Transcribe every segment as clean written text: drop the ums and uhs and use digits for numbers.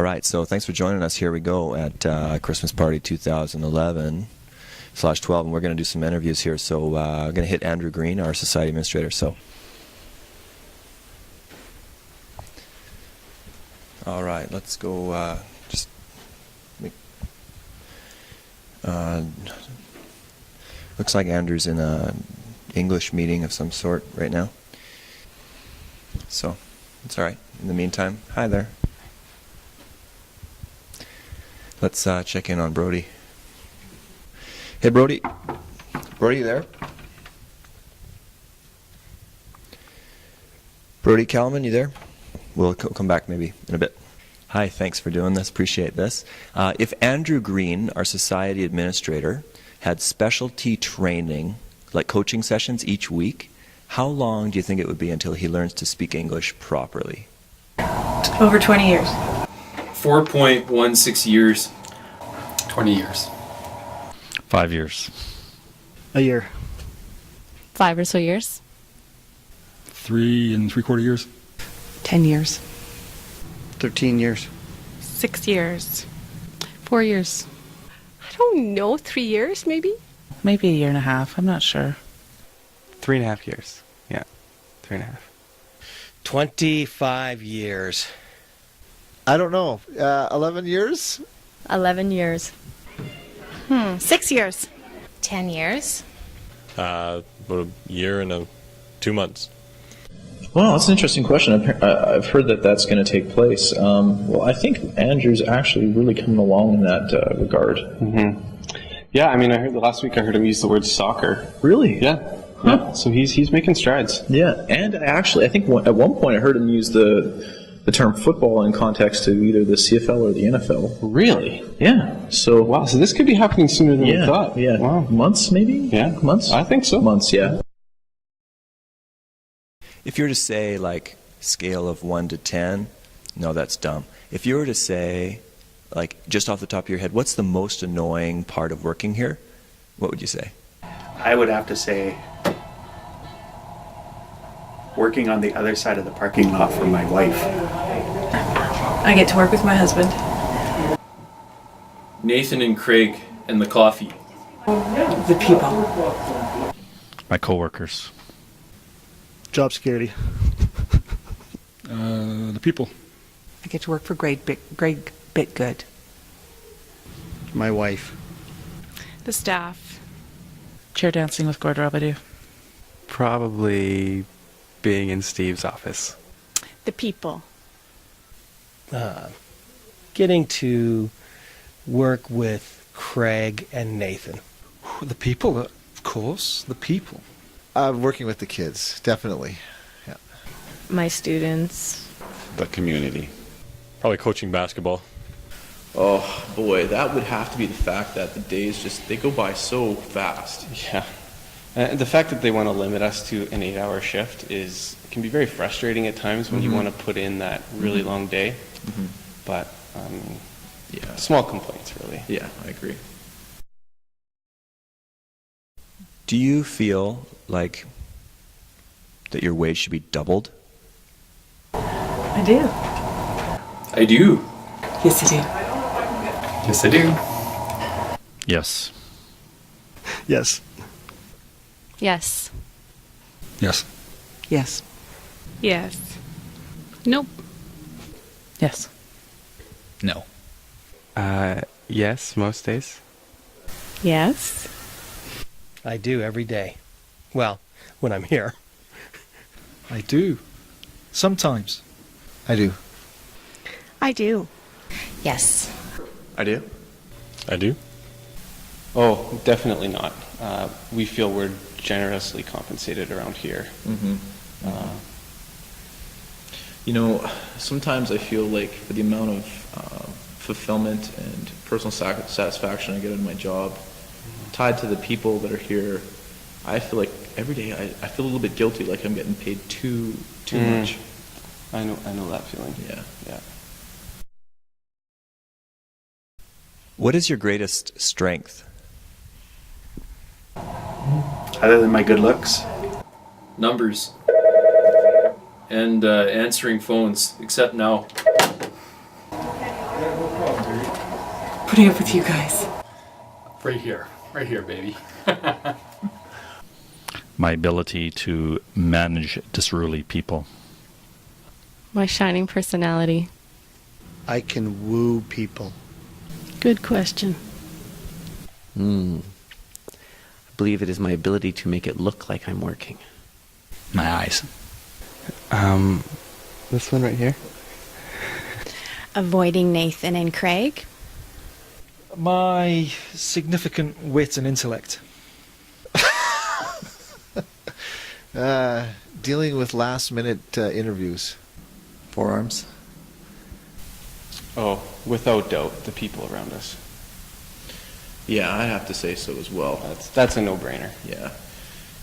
right, so thanks for joining us. Here we go at Christmas Party 2011/12, and we're going to do some interviews here. So I'm going to hit Andrew Green, our society administrator. So, all right, let's go. Looks like Andrew's in a English meeting of some sort right now. So it's all right. In the meantime, hi there. Let's check in on Brody. Hey, Brody. Brody, you there? Brody Kalman, you there? We'll come back maybe in a bit. Hi, thanks for doing this. Appreciate this. If Andrew Green, our society administrator, had specialty training, like coaching sessions each week, how long do you think it would be until he learns to speak English properly? Over 20 years. 4.16 years. 20 years. 5 years. A year. 5 or so years. 3 3/4 years. 10 years. 13 years. 6 years. 4 years. I don't know, 3 years maybe? Maybe a year and a half. I'm not sure. 3.5 years. Yeah, 3.5. 25 years. I don't know. 11 years? 11 years. 6 years. 10 years. About a year and 2 months. Well, that's an interesting question. I've heard that that's going to take place. Well, I think Andrew's actually really coming along in that regard. Mm-hmm. Yeah, I mean, I heard last week I heard him use the word soccer. Really? Yeah. Huh. Yeah. So he's making strides. Yeah, and actually, I think at one point I heard him use the term football in context to either the CFL or the NFL. Really? Yeah. So wow. So this could be happening sooner than we thought. Yeah. Wow. Months, maybe. Yeah. Months. I think so. Months. Yeah. If you were to say, like, scale of 1 to 10, no, that's dumb. If you were to say, like, just off the top of your head, what's the most annoying part of working here? What would you say? I would have to say working on the other side of the parking lot for my wife. I get to work with my husband. Nathan and Craig and the coffee. The people. My coworkers. Job security. The people. I get to work for Greg Bitgood. My wife. The staff. Chair dancing with Gord Robidoux. Probably being in Steve's office. The people. Getting to work with Craig and Nathan. The people, of course. The people. Working with the kids, definitely. Yeah. My students. The community. Probably coaching basketball. Oh boy, that would have to be the fact that the days they go by so fast. Yeah. The fact that they want to limit us to an 8-hour shift can be very frustrating at times when you want to put in that really long day. Mm-hmm. But yeah, small complaints really. Yeah, I agree. Do you feel like that your wage should be doubled? I do. I do. Yes, I do. Yes, I do. Yes. Yes. Yes. Yes. Yes. Yes. Nope. Yes. No. Yes, most days. Yes. I do every day. Well, when I'm here. I do. Sometimes. I do. I do. Yes. I do. I do. Oh, definitely not. We feel we're generously compensated around here. Mm-hmm. Sometimes I feel like for the amount of fulfillment and personal satisfaction I get in my job, tied to the people that are here, I feel like every day I feel a little bit guilty, like I'm getting paid too much. I know that feeling. Yeah. What is your greatest strength? Other than my good looks? Numbers. And answering phones, except now. Putting up with you guys. Right here, baby. My ability to manage disorderly people. My shining personality. I can woo people. Good question. I believe it is my ability to make it look like I'm working. My eyes. This one right here. Avoiding Nathan and Craig. My significant wit and intellect. Dealing with last-minute interviews. Forearms. Oh, without doubt, the people around us. Yeah, I'd have to say so as well. That's a no-brainer. Yeah.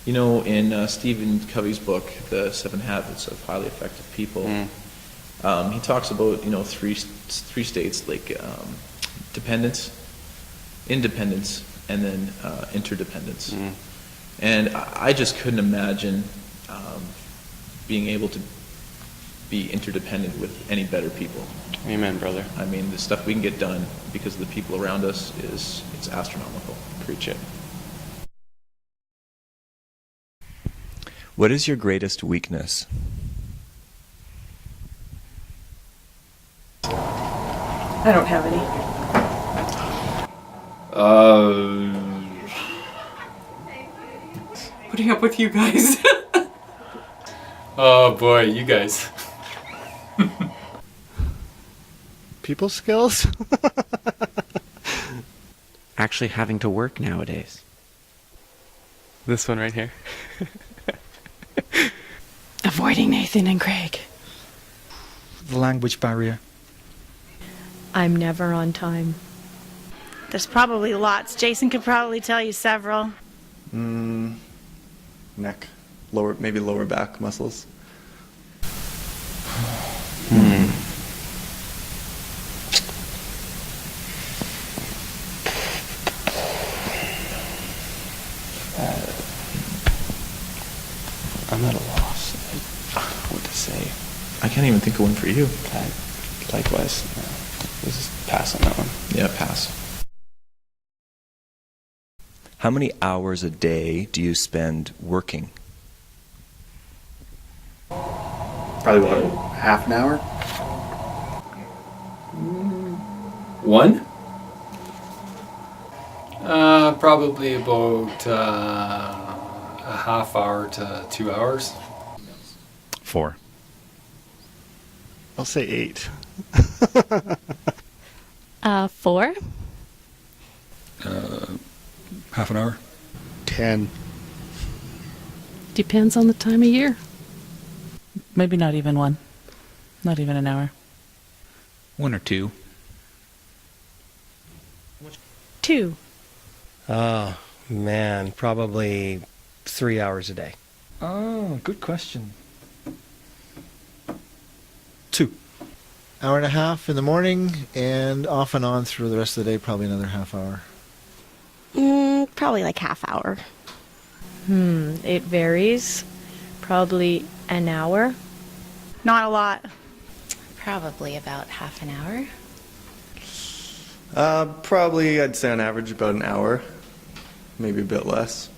You know, in Stephen Covey's book, The 7 Habits of Highly Effective People, he talks about, three states, like dependence, independence, and then interdependence. And I just couldn't imagine being able to be interdependent with any better people. Amen, brother. I mean, the stuff we can get done because of the people around us it's astronomical. Preach it. What is your greatest weakness? I don't have any. Putting up with you guys. Oh boy, you guys. People skills? Actually having to work nowadays. This one right here. Avoiding Nathan and Craig. The language barrier. I'm never on time. There's probably lots. Jason could probably tell you several. Neck. Maybe lower back muscles. I'm at a loss. What to say? I can't even think of one for you. Likewise. Let's just pass on that one. Yeah, pass. How many hours a day do you spend working? Probably about half an hour. One? Probably about a half hour to 2 hours. 4. I'll say 8. 4. Half an hour. 10. Depends on the time of year. Maybe not even one. Not even an hour. 1 or 2. 2. Oh, man, probably 3 hours a day. Oh, good question. 2. Hour and a half in the morning, and off and on through the rest of the day, probably another half hour. Probably like half hour. It varies. Probably an hour. Not a lot. Probably about half an hour. Probably, I'd say on average about an hour. Maybe a bit less.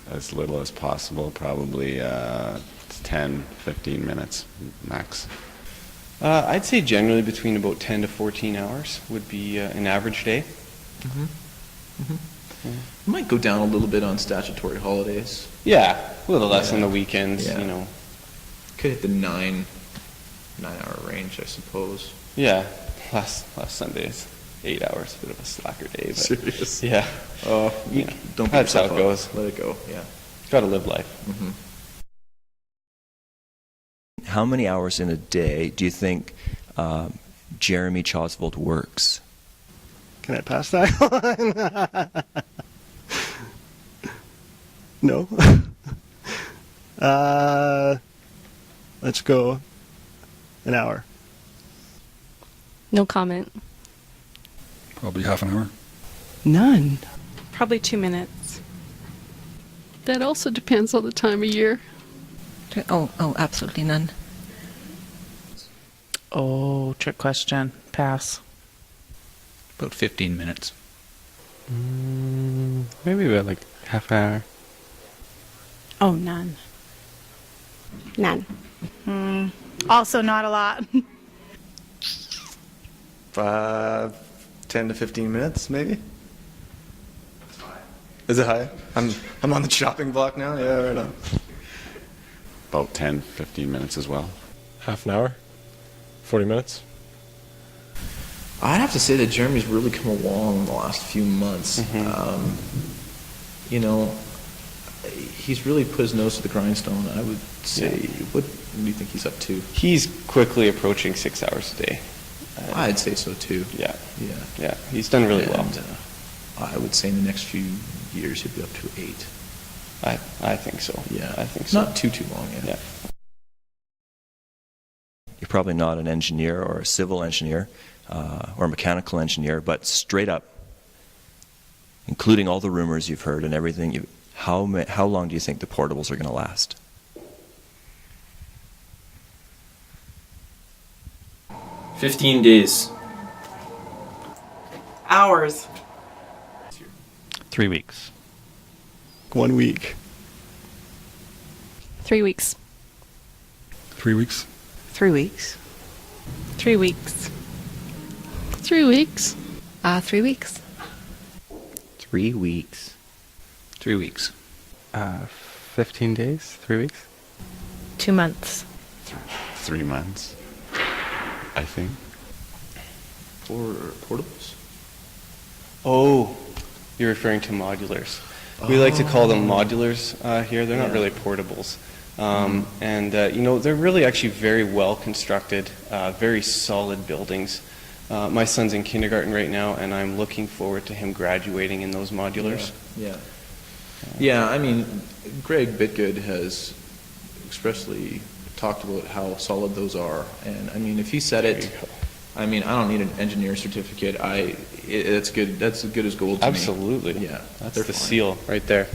As little as possible, probably 10, 15 minutes max. I'd say generally between about 10 to 14 hours would be an average day. You might go down a little bit on statutory holidays. Yeah, a little less on the weekends, Yeah. you know. Could hit the 9-hour range, I suppose. Yeah, last Sunday's 8 hours, a bit of a slacker day. But Serious? Yeah. Oh, You know, don't beat that's how yourself it up. goes. Let it go, yeah. Gotta live life. How many hours in a day do you think Jeremy Chosvold works? Can I pass that one? No. Let's go an hour. No comment. Probably half an hour. None. Probably 2 minutes. That also depends on the time of year. Oh, absolutely none. Oh, trick question. Pass. About 15 minutes. Maybe about like half an hour. Oh, none. None. Also not a lot. 10 to 15 minutes, maybe. Is it high? I'm on the chopping block now. Yeah, right on. About 10, 15 minutes as well. Half an hour? 40 minutes? I'd have to say that Jeremy's really come along in the last few months. You know, he's really put his nose to the grindstone. I would say, what do you think he's up to? He's quickly approaching 6 hours a day. I'd say so too. Yeah. Yeah. Yeah, he's done really well. I would say in the next few years he'd be up to 8. I think so. Yeah. I think so. Not too long, yeah. You're probably not an engineer or a civil engineer or a mechanical engineer, but straight up, including all the rumors you've heard and everything, how long do you think the portables are going to last? "15 days." Hours. 3 weeks. 1 week. 3 weeks. 3 weeks. 3 weeks. 3 weeks. 3 weeks. 3 weeks. 3 weeks. 3 weeks. 15 days? 3 weeks? 2 months. 3 months, I think. For portables? Oh, you're referring to modulars. We like to call them modulars here. They're not really portables. You know, they're really actually very well constructed, very solid buildings. My son's in kindergarten right now, and I'm looking forward to him graduating in those modulars. Yeah, I mean, Greg Bitgood has expressly talked about how solid those are. And I mean, if he said it, I mean, I don't need an engineer certificate. It's good. That's as good as gold to me. Absolutely. Yeah, That's they're the fine. seal right there.